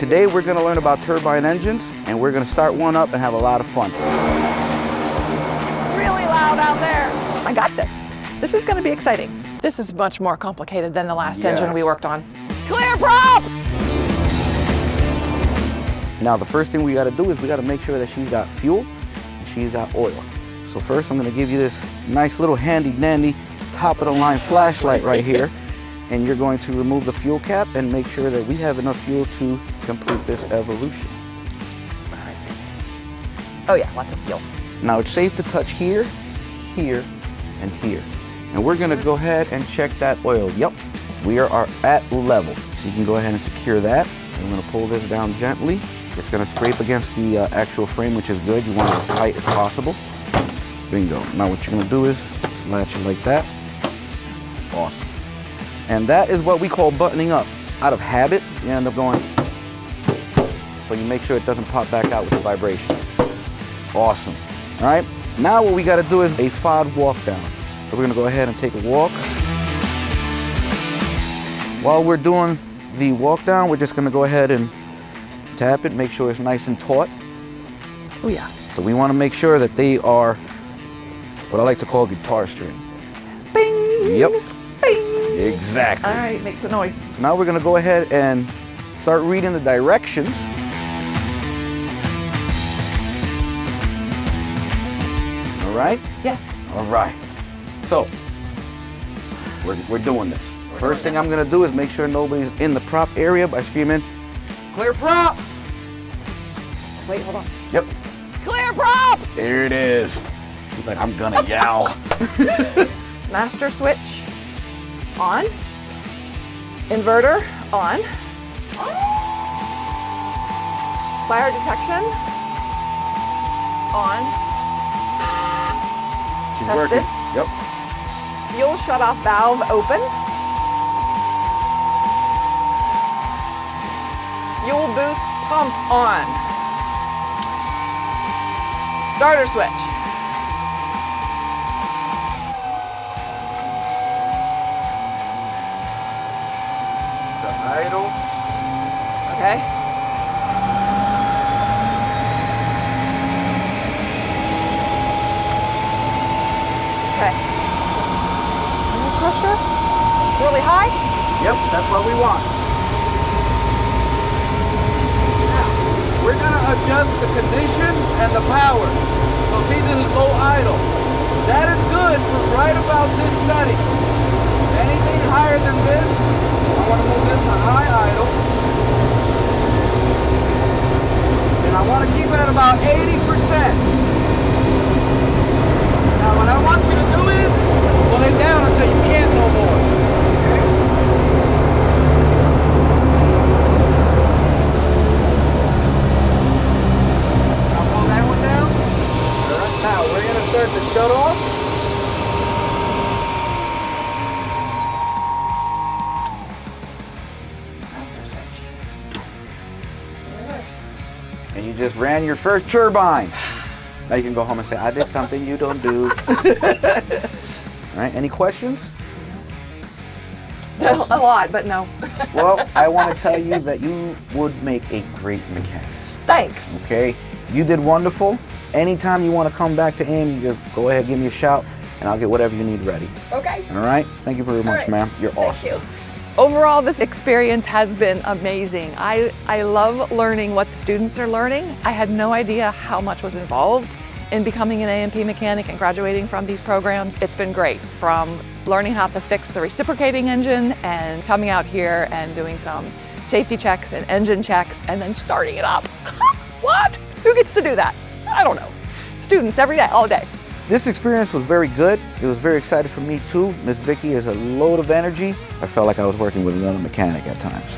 Today we're going to learn about turbine engines, and we're going to start one up and have a lot of fun. It's really loud out there. I got this. This is going to be exciting. This is much more complicated than the last engine we worked on. Clear prop! Now the first thing we got to do is we got to make sure that she's got fuel and she's got oil. So first I'm going to give you this nice little handy dandy top of the line flashlight right here, and you're going to remove the fuel cap and make sure that we have enough fuel to complete this evolution. All right. Oh yeah, lots of fuel. Now it's safe to touch here, here, and here. And we're gonna go ahead and check that oil. Yep, we are at level. So you can go ahead and secure that. I'm gonna pull this down gently. It's gonna scrape against the actual frame, which is good. You want it as tight as possible. Bingo. Now what you're gonna do is just latch it like that. Awesome. And that is what we call buttoning up. Out of habit, you end up going, so you make sure it doesn't pop back out with the vibrations. Awesome. All right, now what we gotta do is a FOD walk down. So we're gonna go ahead and take a walk. While we're doing the walk down, we're just gonna go ahead and tap it, make sure it's nice and taut. Oh yeah. So we wanna make sure that they are what I like to call guitar string. Bing! Yep. Bing! Exactly. All right, makes a noise. So now we're gonna go ahead and start reading the directions. All right? Yeah. All right. So, we're doing this. First thing I'm gonna do is make sure nobody's in the prop area by screaming, "Clear prop!" Wait, hold on. Yep. Clear prop! There it is. She's like, I'm gonna yell. Master switch on. Inverter on. Fire detection on. She's Tested. working. Yep. Fuel shutoff valve open. Fuel boost pump on. Starter switch. The idle. Okay. Okay. Air pressure? Really high? Yep, that's what we want. Now, we're gonna adjust the condition and the power. So see, this is low idle. That is good for right about this setting. Anything higher than this, I want to move this to high idle. And I want to keep it at about 80%. Now what I want you to do is pull it down until you can't no more. Okay? Now pull that one down. All right, now we're going to start to shut off. Master switch. Reverse. And you just ran your first turbine. Now you can go home and say, I did something you don't do. All right, any questions? A lot, but no. Well, I want to tell you that you would make a great mechanic. Thanks. Okay, you did wonderful. Anytime you want to come back to AIM, you just go ahead, give me a shout, and I'll get whatever you need ready. Okay. All right, thank you very much, right. ma'am. You're Thank awesome. you. Overall, this experience has been amazing. I love learning what the students are learning. I had no idea how much was involved in becoming an A&P mechanic and graduating from these programs. It's been great, from learning how to fix the reciprocating engine and coming out here and doing some safety checks and engine checks and then starting it up. What? Who gets to do that? I don't know. Students every day, all day. This experience was very good. It was very exciting for me too. Miss Vickie is a load of energy. I felt like I was working with another mechanic at times.